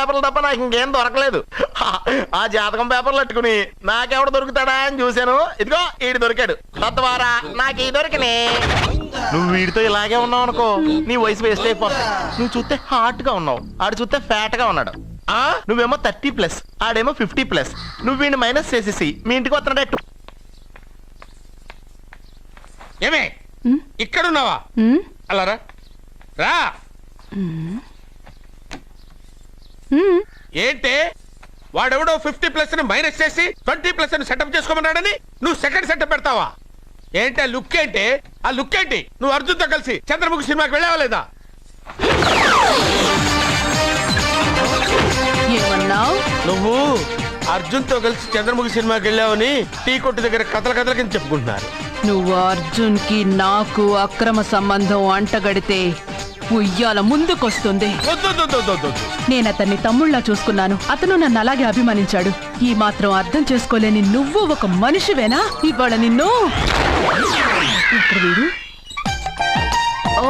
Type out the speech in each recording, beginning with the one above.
పేపర్లు తప్ప నాకు ఇంకేం దొరకలేదు. ఆ జాతకం పేపర్లు పట్టుకుని నాకెవడు దొరుకుతాడా అని చూశాను. ఇదిగో ఈడు దొరికాడు. తద్వారా నాకు ఈ దొరికినే. నువ్వు వీడితో ఇలాగే ఉన్నావు అనుకో, నీ వయసు వేస్ట్ అయిపోతుంది. నువ్వు చూస్తే హాట్ గా ఉన్నావు, ఆడు చూస్తే ఫ్యాట్ గా ఉన్నాడు. నువ్వేమో 30+, ఆడేమో 50+. నువ్వు వీడిని మైనస్ చేసేసి మీ ఇంటికి వస్తున్నాడే. ఏమే ఇక్కడున్నావా? అలా రా రా. ఏంటి వాడెవడో 50+ మైనస్ చేసి 20+ సెటప్ చేసుకోమన్నాడని నువ్వు సెకండ్ సెటప్ పెడతావా? ఏంటి ఆ లుక్ ఏంటి? ఆ లుక్ ఏంటి? నువ్వు అర్జున్తో కలిసి చంద్రముఖి సినిమాకి వెళ్ళావా లేదా? నువ్వు అర్జున్తో కలిసి చంద్రముఖి సినిమాకి వెళ్ళావని టీ కొట్టు దగ్గర కథల కింద చెప్పుకుంటున్నారు. నువ్వు అర్జున్ కి నాకు అక్రమ సంబంధం అంటగడితే ఉయ్యాల ముందుకొస్తుంది. నేను అతన్ని తమ్ముళ్లా చూసుకున్నాను, అతను నన్ను అలాగే అభిమానించాడు. ఈ మాత్రం అర్థం చేసుకోలేని నువ్వు ఒక మనిషివేనా? ఇవాళ నిన్ను వీడు. ఓ,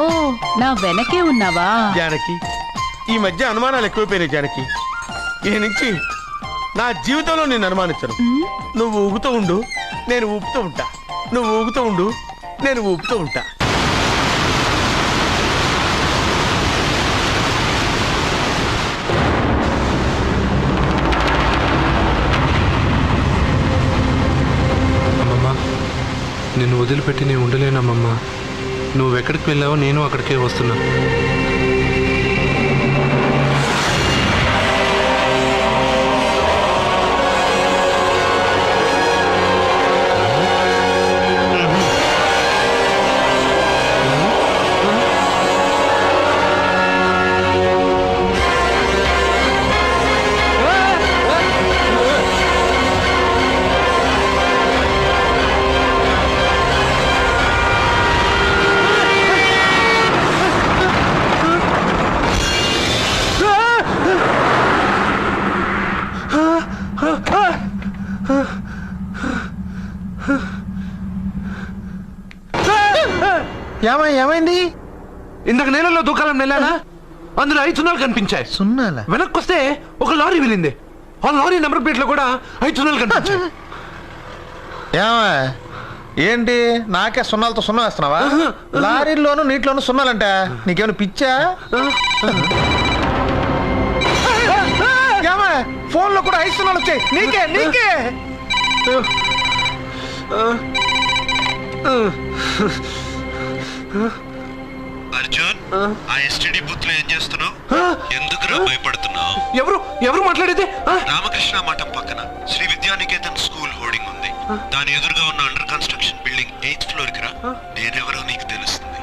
నా వెనకే ఉన్నావా? జానకి, ఈ మధ్య అనుమానాలు ఎక్కువైపోయినాయి జానకి. ఈ నుంచి నా జీవితంలో నేను అనుమానించను. నువ్వు ఊగుతూ ఉండు, నేను ఊపుతూ ఉంటా. నువ్వు ఊగుతూ ఉండు, నేను ఊపుతూ ఉంటా. అమ్మమ్మ, నిన్ను వదిలిపెట్టి నేను ఉండలేనమ్మమ్మ. నువ్వెక్కడికి వెళ్ళావో నేను అక్కడికే వస్తున్నా. ఏమైంది? ఇందాక నేలలో దూకాలం వెళ్ళానా, అందులో 5 సున్నాలు కనిపించాయి. సున్నాలా? వెనక్కి వస్తే ఒక లారీ వెళ్ళింది. ఆ లారీ నెంబర్ ప్లేట్ లో కూడా 5 సున్నాలు కనిపించాయి. ఏంటి నాకే సున్నాలతో సున్నా వేస్తున్నావా? లారీల్లోనూ నీటిలోనూ సున్నాలంట. నీకేమైనా పిచ్చా? ఫోన్ లో కూడా 5 సున్నాలు వచ్చాయి. నీకే అర్జున్, ఆ ఎస్టీడీ బూత్ లో ఏం చేస్తున్నావు? ఎందుకురా భయపడుతున్నావు? ఎవరు మాట్లాడేది? రామకృష్ణ మఠం పక్కన శ్రీ విద్యానికేతన్ స్కూల్ హోర్డింగ్ ఉంది. దాని ఎదురుగా ఉన్న under construction building 8th floor కి రా. నేనెవరో నీకు తెలుస్తుంది.